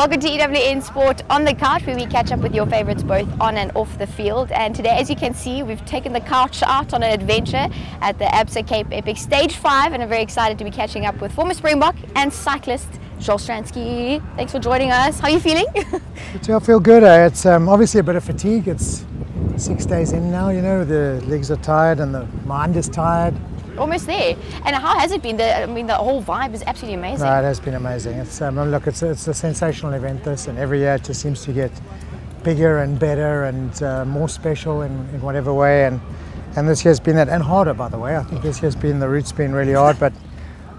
Welcome to EWN Sport on the Couch, where we catch up with your favourites both on and off the field. And today, as you can see, we've taken the couch out on an adventure at the Absa Cape Epic Stage 5, and I'm very excited to be catching up with former Springbok and cyclist Joel Stransky. Thanks for joining us. How are you feeling? I feel good. It's obviously a bit of fatigue. It's 6 days in now, you know, the legs are tired and the mind is tired. Almost there. And how has it been? The whole vibe is absolutely amazing. No, it has been amazing. It's look, it's a sensational event, this, and every year it just seems to get bigger and better and more special in whatever way. And this year's been that, and harder, by the way. I think this year's been, the route's been really hard, but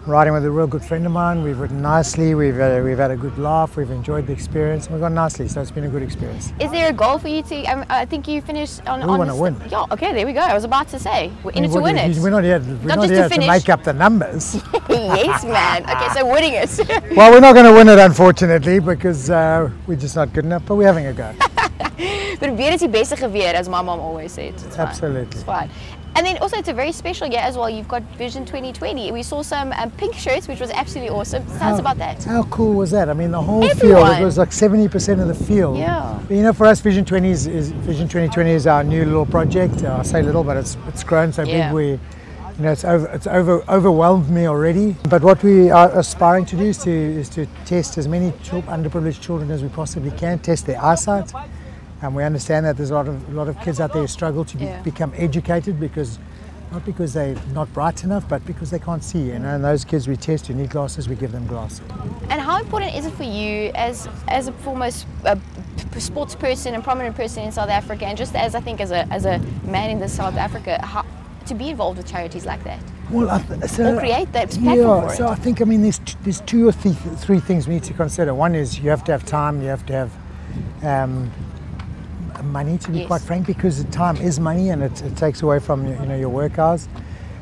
riding with a real good friend of mine, we've ridden nicely, we've had a good laugh, we've enjoyed the experience, and we've gone nicely, so it's been a good experience. Is there a goal for you to, I think you finished on... We want to win. Yeah, okay, there we go. I was about to say, we're in it to win it. We're not here to make up the numbers. Yes, man. Okay, so winning it. Well, we're not going to win it, unfortunately, because we're just not good enough, but we're having a go. But weer is die beste geweer, as my mom always said. It's absolutely. Fine. It's fine. And then also, it's a very special year as well. You've got Vision 2020. We saw some pink shirts, which was absolutely awesome. Tell us about that. How cool was that? I mean, the whole field, it was like 70% of the field. Yeah. But, you know, for us, Vision 2020 is our new little project. I say little, but it's grown so big. You know, it's overwhelmed me already. But what we are aspiring to do is to test as many underprivileged children as we possibly can, test their eyesight. And we understand that there's a lot of kids out there who struggle to become educated not because they're not bright enough, but because they can't see. You know, and those kids we test who need glasses, we give them glasses. And how important is it for you as a former sports person and prominent person in South Africa, and just as a man in South Africa, to be involved with charities like that? Well, or create that platform for it? So I think, I mean, there's two or three things we need to consider. One is you have to have time, you have to have money, to be quite frank, because time is money and it takes away from your work hours.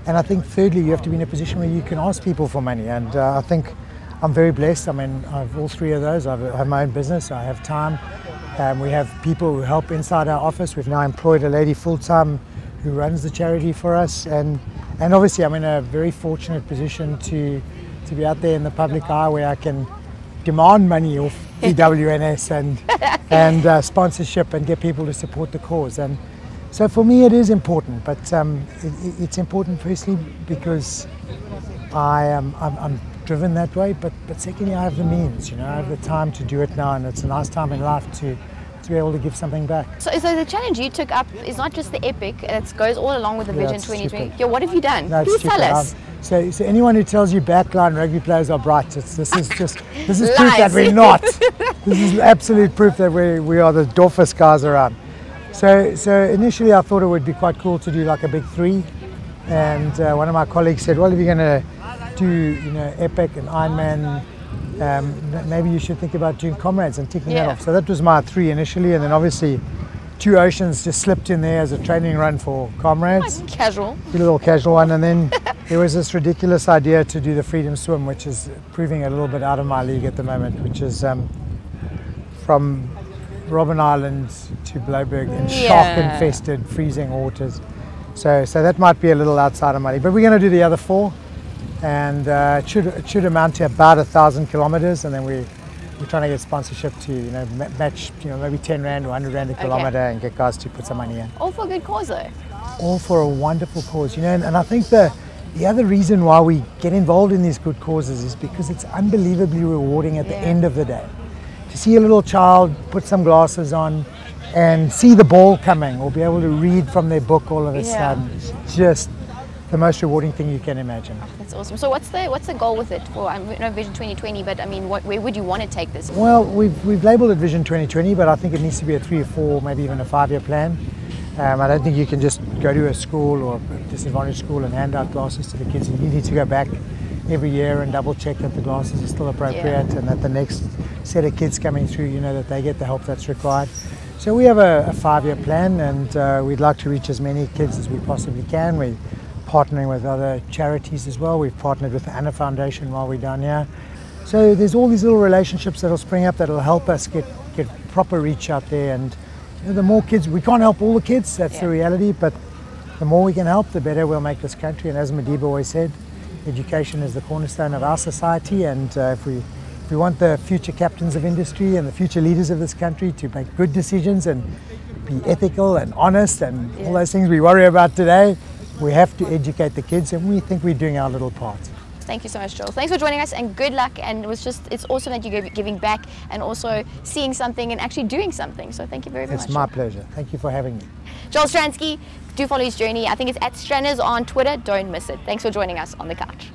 And I think thirdly, you have to be in a position where you can ask people for money, and I think I'm very blessed. I mean, I have all three of those. I have my own business, I have time, we have people who help inside our office. We've now employed a lady full-time who runs the charity for us, and obviously I'm in a very fortunate position to be out there in the public eye where I can demand money off EWNS and sponsorship and get people to support the cause. And so for me it is important, but it's important firstly because I'm driven that way, but secondly I have the means, I have the time to do it now, and it's a nice time in life to be able to give something back. So the challenge you took up is not just the Epic, it goes all along with the Vision 2020. Yeah, what have you done? No, please tell us. So anyone who tells you backline rugby players are bright, this is proof that we're not. This is absolute proof that we are the doffest guys around. So initially I thought it would be quite cool to do like a big three, and one of my colleagues said, well, if you're going to do Epic and Ironman, maybe you should think about doing Comrades and ticking that off. So that was my three initially, and then obviously Two Oceans just slipped in there as a training run for Comrades. Casual. A little casual one, and then there was this ridiculous idea to do the Freedom Swim, which is proving a little bit out of my league at the moment, which is from Robben Island to Blouberg in shark-infested, freezing waters. So that might be a little outside of my league, but we're going to do the other four, and it should amount to about 1,000 kilometers, and then we're trying to get sponsorship to match maybe 10 Rand or 100 Rand a kilometer, and get guys to put some money in. All for a good cause though. All for a wonderful cause, and I think the other reason why we get involved in these good causes is because it's unbelievably rewarding at the end of the day. To see a little child put some glasses on and see the ball coming, or be able to read from their book all of a sudden, it's just the most rewarding thing you can imagine. That's awesome. So what's the goal with it for Vision 2020? But I mean, where would you want to take this? Well, we've labelled it Vision 2020, but I think it needs to be a 3 or 4, maybe even a 5-year plan. I don't think you can just go to a school or a disadvantaged school and hand out glasses to the kids. You need to go back every year and double check that the glasses are still appropriate, and that the next set of kids coming through, that they get the help that's required. So we have a 5-year plan, and we'd like to reach as many kids as we possibly can. We're partnering with other charities as well. We've partnered with the Anna Foundation while we're down here. So there's all these little relationships that'll spring up that'll help us get proper reach out there. And the more kids, we can't help all the kids, that's the reality, but the more we can help, the better we'll make this country. And as Madiba always said, education is the cornerstone of our society, and if we We want the future captains of industry and the future leaders of this country to make good decisions and be ethical and honest and all those things we worry about today. We have to educate the kids, and we think we're doing our little part. Thank you so much, Joel. Thanks for joining us, and good luck. And it's awesome that you're giving back and also seeing something and actually doing something. So thank you very, very much. It's my pleasure. Thank you for having me. Joel Stransky, do follow his journey. I think it's at Stranners on Twitter. Don't miss it. Thanks for joining us on The Couch.